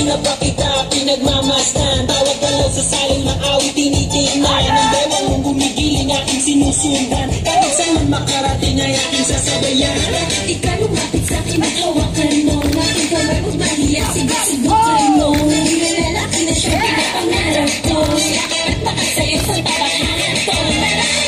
Kanina pa kita pinagmamasdan, tawag dalaw sa salong na awit tinitingnan. Ang bewang mong gumigiling aking sinusundan, kahit saan man makarating ay aking sasabayan. Ikaw lumapit sa'kin at hawakan mo, aking kamay huwag mahiya, sige subukan mo. Hindi na lalaki na siya pinapangarap ko, at makasaya sa tabahan ko.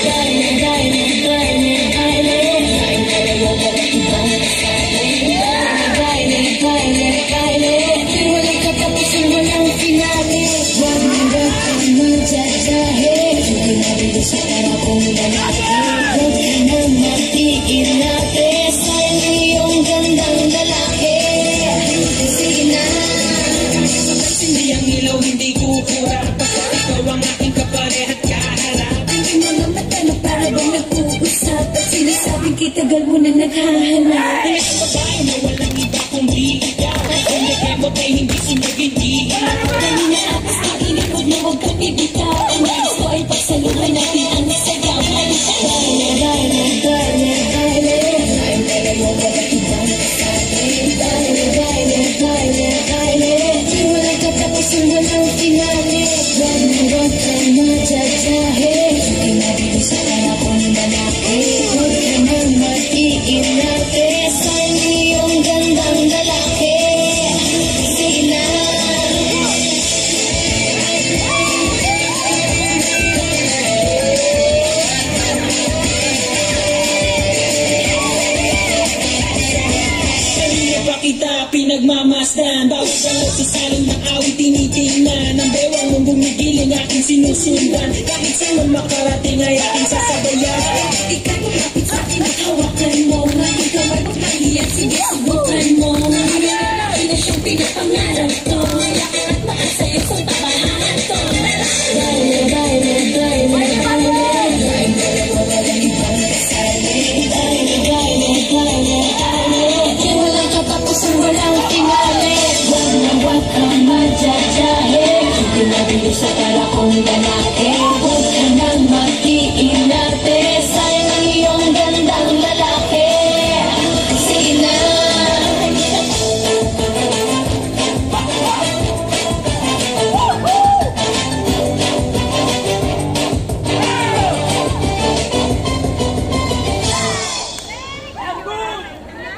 Diamond, diamond, diamond, diamond, tayong dalawa walang ibang kasali. Diamond, diamond, diamond, diamond, di walang katapusan, walang finale. Huwag kang magjajahe, hindi na dito sa karapong lalaki. Huwag ka nang matigil natin sa iyong gandang lalaki. Sige na, hindi ang ilaw, hindi kukura, basta ikaw ang aking kaparehat kaharap. hindi mga mata na para bang nag-uusap, at sinasabing kitagal mo na naghahanap. Ang babae na walang iba kundi ikaw, kung nag-emot ay hindi sumagin ikaw. Kanina apas na inikod na huwag kang bibitaw, ang nais ko ay pagsaluhan natin ang sayaw. Diamond, diamond, diamond, diamond, tayong dalawa walang ibang kasali. Diamond, diamond, diamond, diamond, di walang katapusan, walang finale. Huwag kang magjajahe, hindi na dito sa karapong lalaki. Huwag ka nang matigil natin sa iyong gandang lalaki. Sige na, Kanina pa kita pinagmamasdan, bawat dalaw sa salong na awit tinitingnan. Ang bewang mong gumigiling aking sinusundan, kahit saan man makarating ay aking sasabayan. ikaw lumapit sa'kin at hawakan mo, aking kamay huwag mahiya, sige subukan mo. Hindi na lalaki na siyang pinapangarap ko, at makasaya sa tabahan ko. Diamond, diamond, diamond, diamond, tayong dalawa walang ibang kasali. Diamond, diamond, diamond, diamond, di walang katapusan, walang finale. Huwag kang magjajahe, hindi na dito sa karapong lalaki.